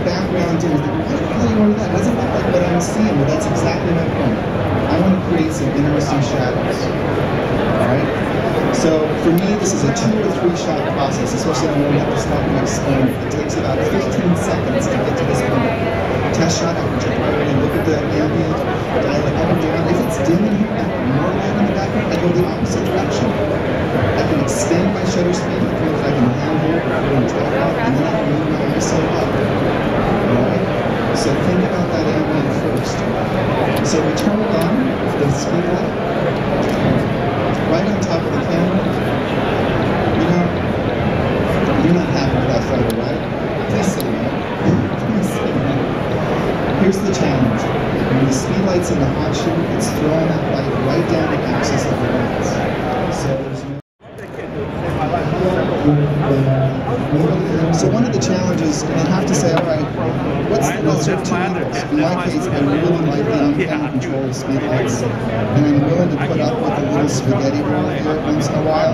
the background is, how do you order that? It doesn't look like what I'm seeing, but that's exactly my point. I want to create some interesting shadows. Alright? So for me, this is a 2 or 3 shot process, especially when I have to start my explainer. It takes about 15 seconds to get to this point. Test shot after temporary, look at the ambient, dial it up and down. If it's dim in here, I have more light in the background, I go the opposite direction. I can extend my shutter speed, I can handle it, and drop out, and then I can move my ISO up. Alright? So think about that ambient first. So we turn it on, the speed light, right on top of the camera. You know, you're not happy with that photo, right? Please say no. Please say no. Here's the challenge. When the speed light's in the hot shoot, it's throwing that light right down the axis of the lens. So there's no... So one of the challenges, you have to say, all right, what's the lesser of two evils? In my case, I really like the uncanny control of speed lights, and I'm willing to put up with a little spaghetti roll here once in a while.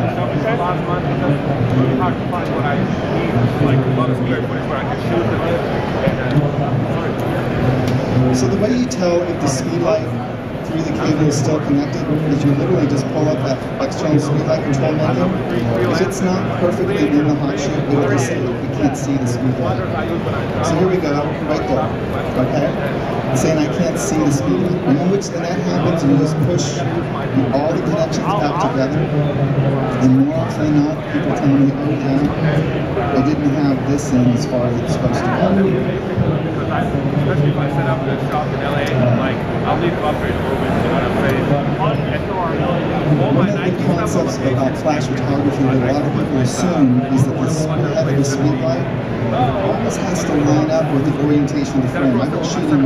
So the way you tell if the speed light through the cable is still connected is you literally just pull up that external speed light control menu. If it's not perfectly in the hot shoot, it will just say you can't see the speed light. So here we go, right there. Okay? It's saying I can't see the speed light. And when that happens, you just push all the connections back together. And more often than not, people tell me, oh yeah, they didn't have this in as far as it's supposed to go. Especially if I set up a shop in LA, like I'll need to upgrade a little bit, you know what I'm saying? On Syl Arena, one of the concepts about flash photography that a lot of people assume is that the head of the speed light always has to line up with the orientation of the frame. I've been shooting a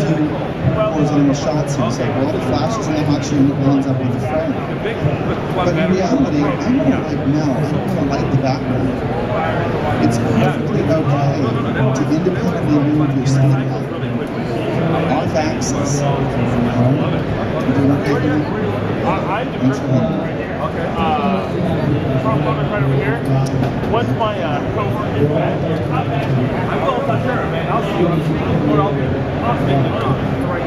few horizontal shots here, so well, the flash is in the hot shoot and it lines up with the frame. But in reality, I want to light now. I don't want to light the background. It's perfectly okay to independently move your speed light off axis. You doing okay with me? Thanks for that. Okay. Right over here. Once my cohort is back, I'm going for sure, man. I'll see you.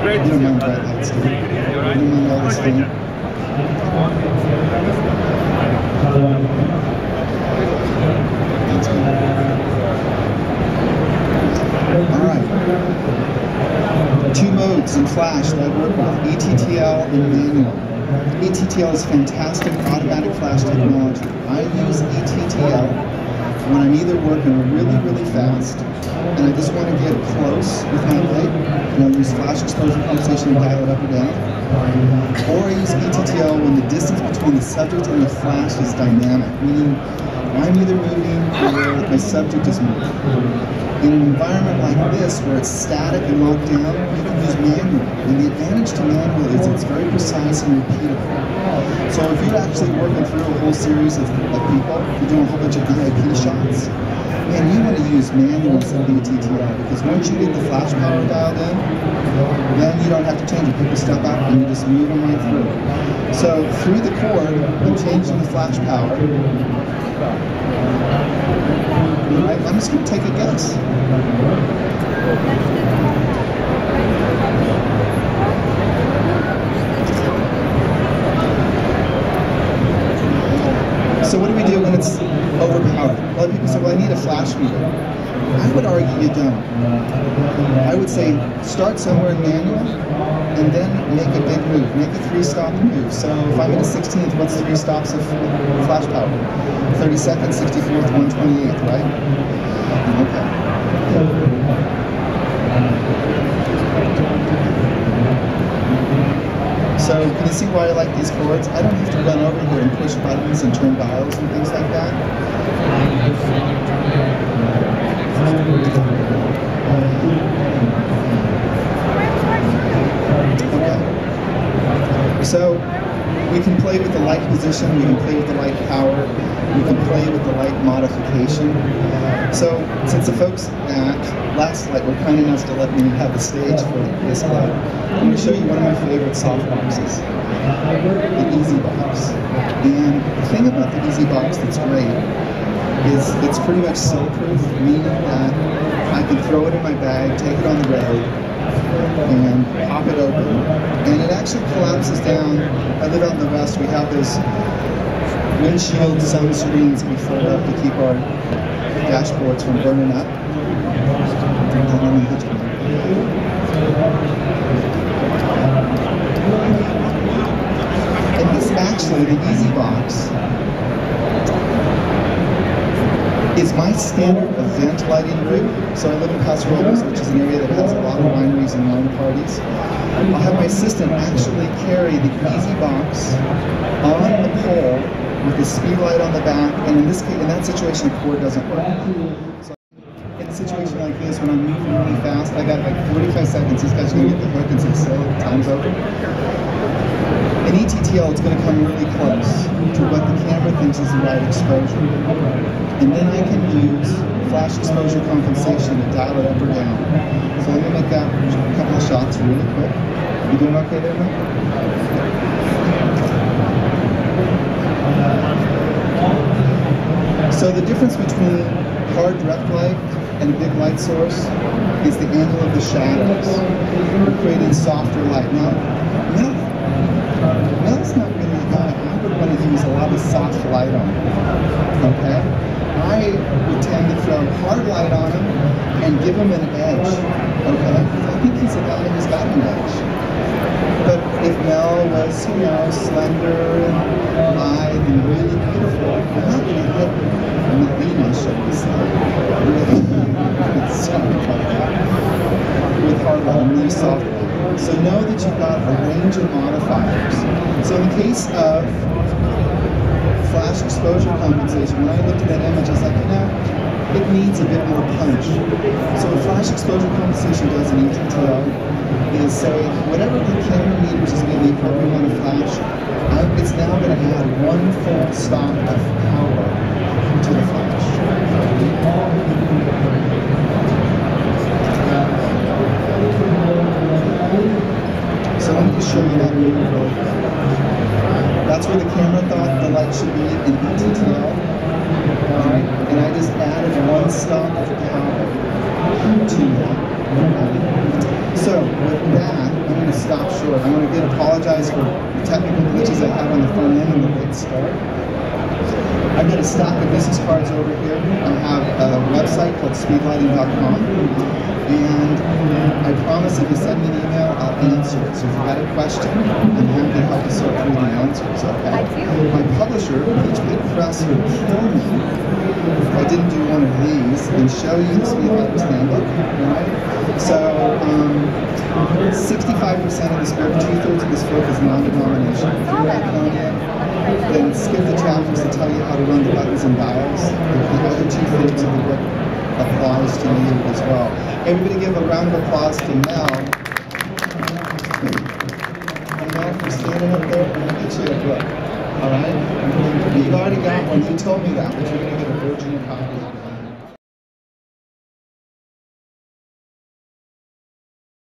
You don't mind bright lights, do you? You don't mind all this thing? That's good. Alright. 2 modes in flash that I work with, ATTL and manual. ATTL is fantastic automatic flash technology. I use ATTL when I'm either working really, really fast and I just want to get close with my light, and I'll use flash exposure compensation and dial it up or down. Or I use ATTL when the distance between the subject and the flash is dynamic, meaning I'm either moving or my subject is moving. In an environment like this, where it's static and locked down, you can use manual. And the advantage to manual is it's very precise and repeatable. So if you're actually working through a whole series of people, if you're doing a whole bunch of VIP shots, man, you want to use manual instead of ATTL, because once you get the flash power dialed in, then you don't have to change it. People step out and you just move them right through. So through the cord, I'm changing the flash power. I'm just going to take a guess. So what do we do when it's overpowered? A lot of people say, well, I need a flash meter. I would argue you don't. I would say start somewhere in manual and then make a big move. Make a 3-stop move. So if I'm in a 16th, what's 3 stops of flash power? 32nd, 64th, 128th, right? Okay. So can you see why I like these cords? I don't have to run over here and push buttons and turn dials and things like that. Okay. So we can play with the light position, we can play with the light power, we can play with the light modification. So since the folks at Last Light were kind enough to let me have the stage for this club, I'm going to show you one of my favorite softboxes, the Easy Box. And the thing about the Easy Box that's great is it's pretty much sill-proof, meaning that I can throw it in my bag, take it on the road, and pop it open. And it actually collapses down. I live out in the West. We have those windshield sunscreens we fold up to keep our dashboards from burning up. And this actually, the Easy Box, is my standard event lighting group. So I live in Paso Robles, which is an area that has a lot of wineries and wine parties. I'll have my assistant actually carry the Easy Box on the pole with the speed light on the back, and in this case, in that situation, the cord doesn't work. So in a situation like this, when I'm moving really fast, I got like 45 seconds. This guy's gonna get the hook and say, "Syl, time's over." In ETTL, it's going to come really close to what the camera thinks is the right exposure. And then I can use flash exposure compensation to dial it up or down. So let me make that a couple of shots really quick. You doing okay there, man? So the difference between hard direct light and a big light source is the angle of the shadows. We're creating softer light. Mel's not really a guy I would want to use a lot of soft light on him, okay? I would tend to throw hard light on him and give him an edge, okay? I think he's a guy who's got an edge. But if Mel was, you know, slender and lithe and really beautiful, I'm not going to hit Melina, shall we say, with hard light, really soft light. So know that you've got a range of modifiers. So in the case of flash exposure compensation, when I looked at that image, I was like, you know, it needs a bit more punch. So what flash exposure compensation does in ETTL is say, whatever the camera meters is going to be for every one of flash, it's now going to add one full stop of power to the flash. So let me just show you that really quick. That's where the camera thought the light should be in ETTL. Alright, and I just added one stop of power to that. So with that, I'm going to stop short. I want to apologize for the technical glitches I had on the front end and the late start. I've got a stack of business cards over here. I have a website called speedlighting.com, and I promise if you send me an email, I'll answer it. So if you've got a question, I'm happy to help you sort through the answers, okay? My publisher, Peachpit Press, would kill me if I didn't do one of these and show you the Speedlighters Handbook, right? So 65% of this book, 2/3 of this book is non-denominational. If you're Iconian, then skip the chapters that tell you how to run the buttons and dials. The other 2/3 of the book applies to you as well. Everybody give a round of applause to Mel. And Mel, for standing up there, I'm going to get you a book. All right? You've already got one. You told me that, but you're going to get a virgin copy.